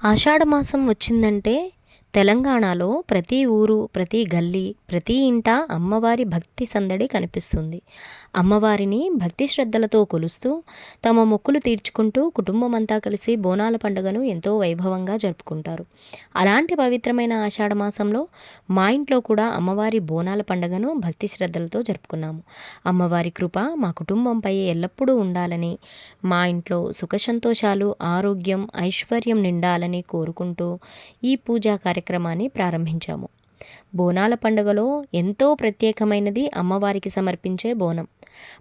ఆషాఢమాసం వచ్చిందంటే తెలంగాణలో ప్రతి ఊరు, ప్రతి గల్లీ, ప్రతి ఇంట అమ్మవారి భక్తి సందడి కనిపిస్తుంది. అమ్మవారిని భక్తి శ్రద్ధలతో కొలుస్తూ, తమ మొక్కులు తీర్చుకుంటూ కుటుంబమంతా కలిసి బోనాల పండుగను ఎంతో వైభవంగా జరుపుకుంటారు. అలాంటి పవిత్రమైన ఆషాఢమాసంలో మా ఇంట్లో కూడా అమ్మవారి బోనాల పండుగను భక్తి శ్రద్ధలతో జరుపుకున్నాము. అమ్మవారి కృప మా కుటుంబంపై ఎల్లప్పుడూ ఉండాలని, మా ఇంట్లో సుఖ సంతోషాలు, ఆరోగ్యం, ఐశ్వర్యం నిండాలని కోరుకుంటూ ఈ పూజా కార్యక్రమాన్ని ప్రారంభించాము. బోనాల పండుగలో ఎంతో ప్రత్యేకమైనది అమ్మవారికి సమర్పించే బోనం.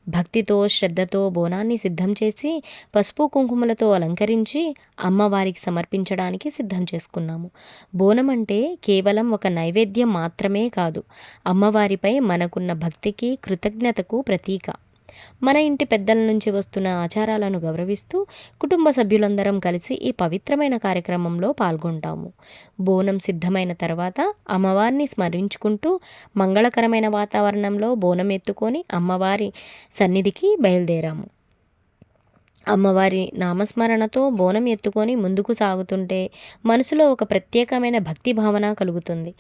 భక్తితో, శ్రద్ధతో బోనాన్ని సిద్ధం చేసి పసుపు కుంకుమలతో అలంకరించి అమ్మవారికి సమర్పించడానికి సిద్ధం చేసుకున్నాము. బోనం అంటే కేవలం ఒక నైవేద్యం మాత్రమే కాదు, అమ్మవారిపై మనకున్న భక్తికి, కృతజ్ఞతకు ప్రతీక. మన ఇంటి పెద్దల నుంచి వస్తున్న ఆచారాలను గౌరవిస్తూ కుటుంబ సభ్యులందరం కలిసి ఈ పవిత్రమైన కార్యక్రమంలో పాల్గొంటాము. బోనం సిద్ధమైన తర్వాత అమ్మవారిని స్మరించుకుంటూ మంగళకరమైన వాతావరణంలో బోనం ఎత్తుకొని అమ్మవారి సన్నిధికి బయలుదేరాము. అమ్మవారి నామస్మరణతో బోనం ఎత్తుకొని ముందుకు సాగుతుంటే మనసులో ఒక ప్రత్యేకమైన భక్తి భావన కలుగుతుంది.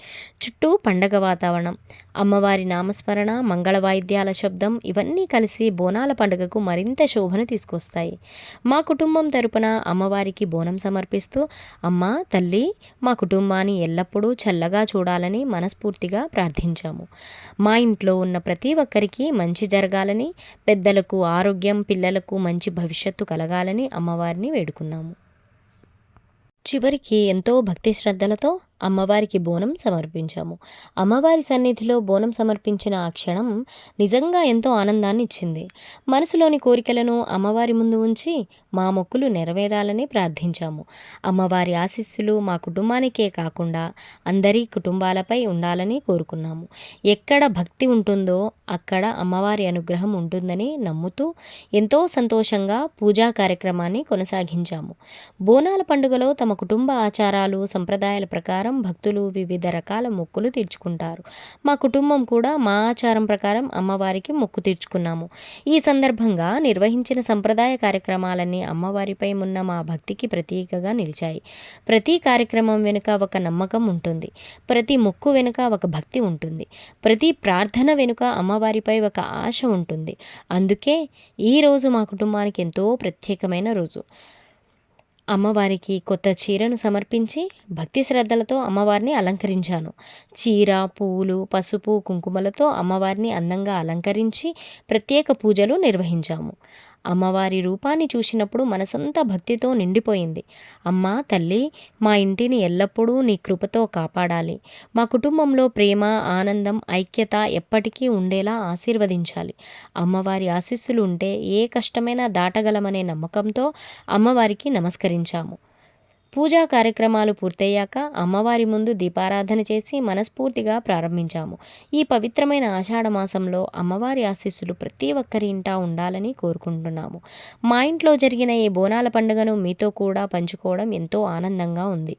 చుట్టూ పండగ వాతావరణం, అమ్మవారి నామస్మరణ, మంగళ వాయిద్యాల శబ్దం ఇవన్నీ కలిసి బోనాల పండుగకు మరింత శోభను తీసుకొస్తాయి. మా కుటుంబం తరపున అమ్మవారికి బోనం సమర్పిస్తూ, అమ్మ తల్లి మా కుటుంబాన్ని ఎల్లప్పుడూ చల్లగా చూడాలని మనస్ఫూర్తిగా ప్రార్థించాము. మా ఇంట్లో ఉన్న ప్రతి ఒక్కరికి మంచి జరగాలని, పెద్దలకు ఆరోగ్యం, పిల్లలకు మంచి భవిష్యత్తు కలగాలని అమ్మవారిని వేడుకున్నాము. చివరికి ఎంతో భక్తి శ్రద్ధలతో అమ్మవారికి బోనం సమర్పించాము. అమ్మవారి సన్నిధిలో బోనం సమర్పించిన ఆ క్షణం నిజంగా ఎంతో ఆనందాన్ని ఇచ్చింది. మనసులోని కోరికలను అమ్మవారి ముందు ఉంచి మా మొక్కులు నెరవేరాలని ప్రార్థించాము. అమ్మవారి ఆశీస్సులు మా కుటుంబానికే కాకుండా అందరి కుటుంబాలపై ఉండాలని కోరుకున్నాము. ఎక్కడ భక్తి ఉంటుందో అక్కడ అమ్మవారి అనుగ్రహం ఉంటుందని నమ్ముతూ ఎంతో సంతోషంగా పూజా కార్యక్రమాన్ని కొనసాగించాము. బోనాల పండుగలో తమ కుటుంబ ఆచారాలు, సంప్రదాయాల ప్రకారం భక్తులు వివిధ రకాల మొక్కులు తీర్చుకుంటారు. మా కుటుంబం కూడా మా ఆచారం ప్రకారం అమ్మవారికి మొక్కు తీర్చుకున్నాము. ఈ సందర్భంగా నిర్వహించిన సంప్రదాయ కార్యక్రమాలన్నీ అమ్మవారిపై ఉన్న మా భక్తికి ప్రతీకగా నిలిచాయి. ప్రతి కార్యక్రమం వెనుక ఒక నమ్మకం ఉంటుంది, ప్రతి మొక్కు వెనుక ఒక భక్తి ఉంటుంది, ప్రతి ప్రార్థన వెనుక అమ్మవారిపై ఒక ఆశ ఉంటుంది. అందుకే ఈరోజు మా కుటుంబానికి ఎంతో ప్రత్యేకమైన రోజు. అమ్మవారికి కొత్త చీరను సమర్పించి భక్తి శ్రద్ధలతో అమ్మవారిని అలంకరించాను. చీర, పువ్వులు, పసుపు, కుంకుమలతో అమ్మవారిని అందంగా అలంకరించి ప్రత్యేక పూజలు నిర్వహించాము. అమ్మవారి రూపాన్ని చూసినప్పుడు మనసంతా భక్తితో నిండిపోయింది. అమ్మా తల్లి, మా ఇంటిని ఎల్లప్పుడూ నీ కృపతో కాపాడాలి. మా కుటుంబంలో ప్రేమ, ఆనందం, ఐక్యత ఎప్పటికీ ఉండేలా ఆశీర్వదించాలి. అమ్మవారి ఆశీస్సులు ఉంటే ఏ కష్టమైనా దాటగలమనే నమ్మకంతో అమ్మవారికి నమస్కరించాము. పూజా కార్యక్రమాలు పూర్తయ్యాక అమ్మవారి ముందు దీపారాధన చేసి మనస్ఫూర్తిగా ప్రారంభించాము. ఈ పవిత్రమైన ఆషాఢ మాసంలో అమ్మవారి ఆశీస్సులు ప్రతి ఒక్కరి ఇంటా ఉండాలని కోరుకుంటున్నాము. మా ఇంట్లో జరిగిన ఈ బోనాల పండుగను మీతో కూడా పంచుకోవడం ఎంతో ఆనందంగా ఉంది.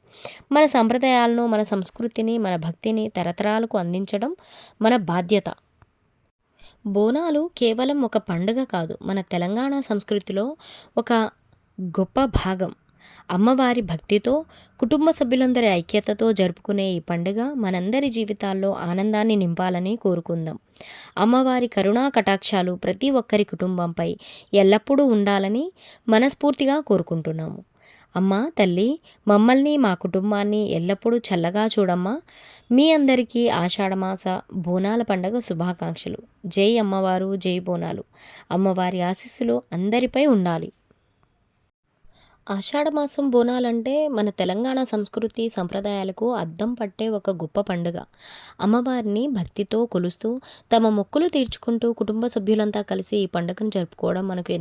మన సంప్రదాయాలను, మన సంస్కృతిని, మన భక్తిని తరతరాలకు అందించడం మన బాధ్యత. బోనాలు కేవలం ఒక పండుగ కాదు, మన తెలంగాణ సంస్కృతిలో ఒక గొప్ప భాగం. అమ్మవారి భక్తితో, కుటుంబ సభ్యులందరి ఐక్యతతో జరుపుకునే ఈ పండుగ మనందరి జీవితాల్లో ఆనందాన్ని నింపాలని కోరుకుందాం. అమ్మవారి కరుణా కటాక్షాలు ప్రతి ఒక్కరి కుటుంబంపై ఎల్లప్పుడూ ఉండాలని మనస్ఫూర్తిగా కోరుకుంటున్నాము. అమ్మా తల్లి, మమ్మల్ని, మా కుటుంబాన్ని ఎల్లప్పుడూ చల్లగా చూడమ్మా. మీ అందరికీ ఆషాఢమాస బోనాల పండుగ శుభాకాంక్షలు. జై అమ్మవారు, జై బోనాలు. అమ్మవారి ఆశీస్సులు అందరిపై ఉండాలి. ఆషాఢమాసం బోనాలంటే మన తెలంగాణ సంస్కృతి, సంప్రదాయాలకు అద్దం పట్టే ఒక గొప్ప పండుగ. అమ్మవారిని భక్తితో కొలుస్తూ తమ మొక్కులు తీర్చుకుంటూ కుటుంబ సభ్యులంతా కలిసి ఈ పండుగను జరుపుకోవడం మనకు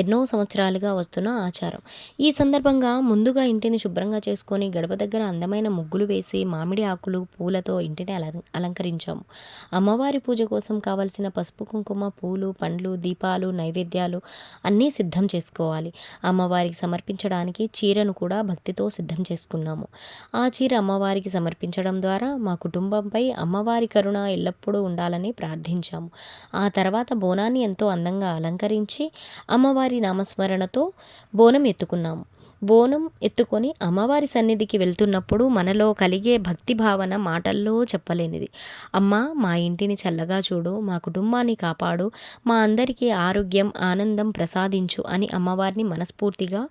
ఎన్నో సంవత్సరాలుగా వస్తున్న ఆచారం. ఈ సందర్భంగా ముందుగా ఇంటిని శుభ్రంగా చేసుకొని గడప దగ్గర అందమైన ముగ్గులు వేసి మామిడి ఆకులు, పూలతో ఇంటిని అలంకరించాము. అమ్మవారి పూజ కోసం కావలసిన పసుపు, కుంకుమ, పూలు, పండ్లు, దీపాలు, నైవేద్యాలు అన్నీ సిద్ధం చేసుకోవాలి. అమ్మవారికి సమర్పించడానికి చీరను కూడా భక్తితో సిద్ధం చేసుకున్నాము. ఆ చీర అమ్మవారికి సమర్పించడం ద్వారా మా కుటుంబంపై అమ్మవారి కరుణ ఎల్లప్పుడూ ఉండాలని ప్రార్థించాము. ఆ తర్వాత బోనాన్ని ఎంతో అందంగా అలంకరించి అమ్మవారి నామస్మరణతో బోనం ఎత్తుకున్నాము. బోనం ఎత్తుకొని అమ్మవారి సన్నిధికి వెళ్తున్నప్పుడు మనలో కలిగే భక్తి భావన మాటల్లో చెప్పలేనిది. అమ్మా, మా ఇంటిని చల్లగా చూడు, మా కుటుంబాన్ని కాపాడు, మా అందరికీ ఆరోగ్యం, ఆనందం ప్రసాదించు అని అమ్మవారిని మనస్ఫూర్తిగా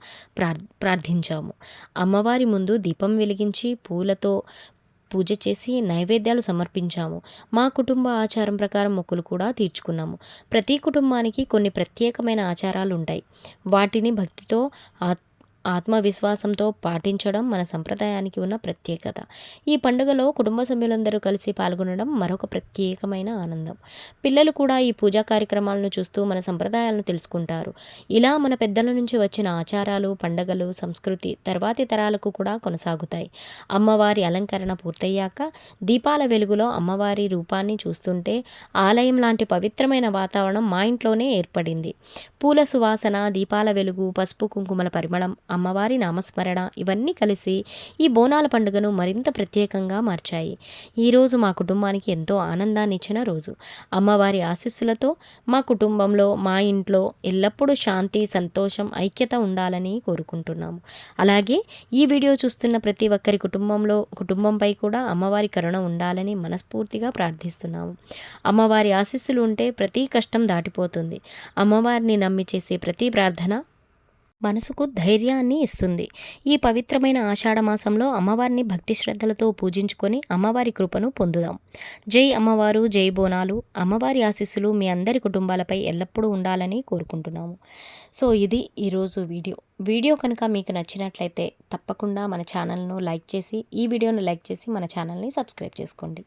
ప్రార్థించాము. అమ్మవారి ముందు దీపం వెలిగించి పూలతో పూజ చేసి నైవేద్యాలు సమర్పించాము. మా కుటుంబ ఆచారం ప్రకారం మొక్కులు కూడా తీర్చుకున్నాము. ప్రతి కుటుంబానికి కొన్ని ప్రత్యేకమైన ఆచారాలు ఉంటాయి. వాటిని భక్తితో ఆత్మవిశ్వాసంతో పాటించడం మన సంప్రదాయానికి ఉన్న ప్రత్యేకత. ఈ పండుగలో కుటుంబ సభ్యులందరూ కలిసి పాల్గొనడం మరొక ప్రత్యేకమైన ఆనందం. పిల్లలు కూడా ఈ పూజా కార్యక్రమాలను చూస్తూ మన సంప్రదాయాలను తెలుసుకుంటారు. ఇలా మన పెద్దల నుంచి వచ్చిన ఆచారాలు, పండుగలు, సంస్కృతి తర్వాతి తరాలకు కూడా కొనసాగుతాయి. అమ్మవారి అలంకరణ పూర్తయ్యాక దీపాల వెలుగులో అమ్మవారి రూపాన్ని చూస్తుంటే ఆలయం లాంటి పవిత్రమైన వాతావరణం మా ఇంట్లోనే ఏర్పడింది. పూల సువాసన, దీపాల వెలుగు, పసుపు కుంకుమల పరిమళం, అమ్మవారి నామస్మరణ ఇవన్నీ కలిసి ఈ బోనాల పండుగను మరింత ప్రత్యేకంగా మార్చాయి. ఈరోజు మా కుటుంబానికి ఎంతో ఆనందాన్ని ఇచ్చిన రోజు. అమ్మవారి ఆశీస్సులతో మా కుటుంబంలో, మా ఇంట్లో ఎల్లప్పుడూ శాంతి, సంతోషం, ఐక్యత ఉండాలని కోరుకుంటున్నాము. అలాగే ఈ వీడియో చూస్తున్న ప్రతి ఒక్కరి కుటుంబంపై కూడా అమ్మవారి కరుణ ఉండాలని మనస్ఫూర్తిగా ప్రార్థిస్తున్నాము. అమ్మవారి ఆశీస్సులు ఉంటే ప్రతి కష్టం దాటిపోతుంది. అమ్మవారిని నమ్మి చేసే ప్రతి ప్రార్థన మనసుకు ధైర్యాన్ని ఇస్తుంది. ఈ పవిత్రమైన ఆషాఢమాసంలో అమ్మవారిని భక్తి శ్రద్ధలతో పూజించుకొని అమ్మవారి కృపను పొందుదాం. జై అమ్మవారు, జై బోనాలు. అమ్మవారి ఆశీస్సులు మీ అందరి కుటుంబాలపై ఎల్లప్పుడూ ఉండాలని కోరుకుంటున్నాము. సో ఇది ఈరోజు వీడియో కనుక మీకు నచ్చినట్లయితే తప్పకుండా మన ఛానల్ను లైక్ చేసి, ఈ వీడియోను లైక్ చేసి మన ఛానల్ని సబ్స్క్రైబ్ చేసుకోండి.